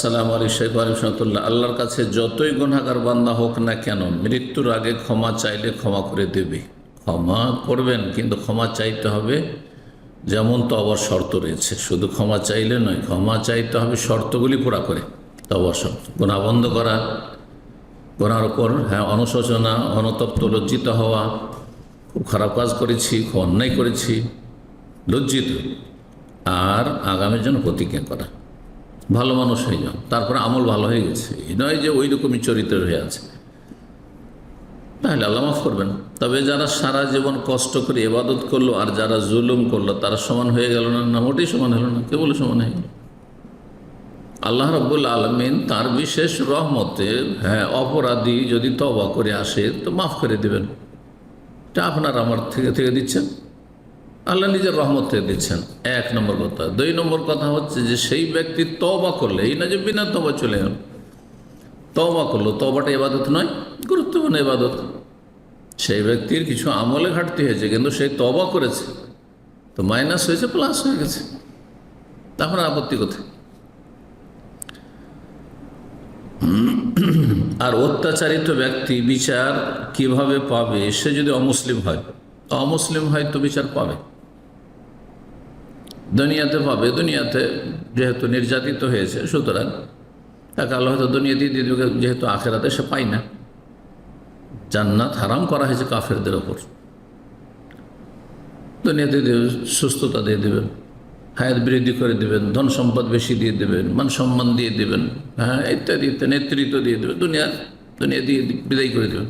আসসালামু আলাইকুম রহমতুল্লাহ। আল্লাহর কাছে যতই গুনাহগার বান্দা হোক না কেন, মৃত্যুর আগে ক্ষমা চাইলে ক্ষমা করে দেবে। ক্ষমা করবেন, কিন্তু ক্ষমা চাইতে হবে যেমন তওবার শর্ত রয়েছে। শুধু ক্ষমা চাইলে নয়, ক্ষমা চাইতে হবে শর্তগুলি পুরা করে। তওবার শর্ত, গুনাহ বন্ধ করা, গুনার ওপর অনুশোচনা, অনুতপ্ত, লজ্জিত হওয়া, খুব খারাপ কাজ করেছি, খুব অন্যায় করেছি, লজ্জিত, আর আগামীর জন্য প্রতিজ্ঞা করা ভালো মানুষ হয়ে যাও, তারপরে আমল ভালো হয়ে গেছে, এই নয় যে ওই রকমই চরিত্রের হয়ে আছে, তাহলে আল্লাহ মাফ করবেন। তবে যারা সারা জীবন কষ্ট করে ইবাদত করলো আর যারা জুলুম করলো, তারা সমান হয়ে গেল না? না, মোটেই সমান হলো না। কে বলে সমান হয়ে গেল? আল্লাহ রাব্বুল আলামিন তার বিশেষ রহমতে অপরাধী যদি তওবা করে আসে তো মাফ করে দেবেন। এটা আপনার আমার থেকে দিচ্ছেন, আল্লাহ নিজের রহমত থেকে দিচ্ছেন, এক নম্বর কথা। দুই নম্বর কথা হচ্ছে যে সেই ব্যক্তি তওবা করলে, এই না যে বিনা তওবা চলে গেল, তওবা করলো, তওবাটা ইবাদত নয়, গুরুত্বপূর্ণ ইবাদত। সেই ব্যক্তির কিছু আমলে ঘাটতি হয়েছে, কিন্তু সেই তওবা করেছে, তো মাইনাস হয়েছে, প্লাস হয়ে গেছে, তখন আপত্তি কোথায়? আর অত্যাচারিত ব্যক্তি বিচার কিভাবে পাবে? সে যদি অমুসলিম হয়, তো বিচার পাবে, দুনিয়াতে পাবে। দুনিয়াতে যেহেতু নির্যাতিত হয়েছে, সুতরাং তাকে আল্লাহ হয়তো দুনিয়াতেই দিয়ে দেবে, যেহেতু আখেরাতে সে পায় না। জান্নাত হারাম করা হয়েছে কাফেরদের ওপর, দুনিয়াতে সুস্থতা দিয়ে দেবেন, হায়াত বৃদ্ধি করে দেবেন, ধন সম্পদ বেশি দিয়ে দেবেন, মান সম্মান দিয়ে দেবেন, ইত্যাদি ইত্যাদি, নেতৃত্ব দিয়ে দেবেন, দুনিয়া দিয়ে বিদায় করে দেবেন।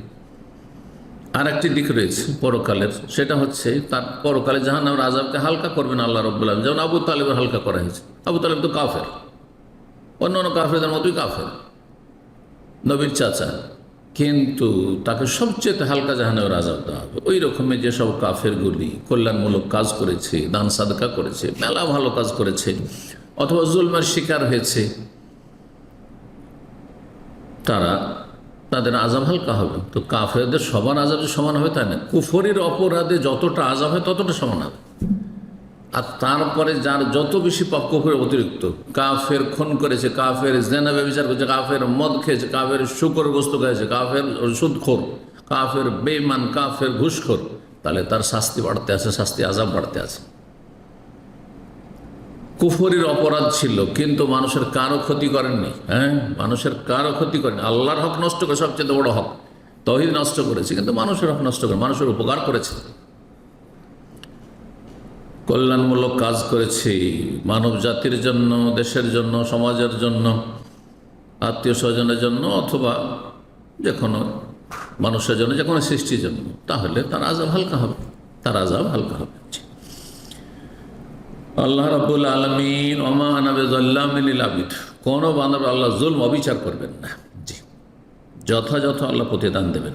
আর একটি দিক রয়েছে পরকালের, সেটা হচ্ছে তার পরকালে জাহান্নামের আযাবকে হালকা করবেন আল্লাহ রাব্বুল আলামিন। যেমন আবু তালেবের হালকা করা হয়েছে। আবু তালেব তো কাফের, অন্য কাফেরদের মতোই কাফের, নবীর চাচা, কিন্তু তাকে সবচেয়ে হালকা জাহান্নামের আযাব দেওয়া হবে। ওই রকমের যেসব কাফেরগুলি কল্যাণমূলক কাজ করেছে, দান সাদকা করেছে, মেলা ভালো কাজ করেছে, অথবা জুলমের শিকার হয়েছে, তাদের আযাব হালকা হবে। তো কাফেরদের সবার আযাব সমান হবে তাই না, কুফরির অপরাধে যতটা আযাব হয় ততটা সমান হবে। আর তারপরে যার যত বেশি পাপ, কুফরের অতিরিক্ত, কাফের খুন করেছে, কাফের জিনা ব্যভিচার করেছে, কাফের মদ খেয়েছে, কাফের শূকর গোস্ত খেয়েছে, কাফের সুদখোর, কাফের বেঈমান, কাফের ঘুষখোর, তাহলে তার শাস্তি বাড়তে আছে, আযাব বাড়তে আছে। কুফরির অপরাধ ছিল, কিন্তু মানুষের কারো ক্ষতি করেননি। মানুষের কারো ক্ষতি করেনি, আল্লাহর হক নষ্ট করে, সবচেয়ে বড় হক তাওহীদ নষ্ট করেছে, কিন্তু মানুষের হক নষ্ট করে, মানুষের উপকার করেছে, কল্যাণমূলক কাজ করেছে, মানব জাতির জন্য, দেশের জন্য, সমাজের জন্য, আত্মীয় স্বজনের জন্য, অথবা যে কোনো মানুষের জন্য, যে কোনো সৃষ্টির জন্য, তাহলে তার আযাব হালকা হবে, আল্লাহ রাব্বুল আলামিন ওমা আনা বিযাল্লামিন লিল আবিদ, কোনো বান্দার আল্লাহ জুলম, অবিচার করবেন না। জি, যথাযথ আল্লাহ প্রতিদান দেবেন।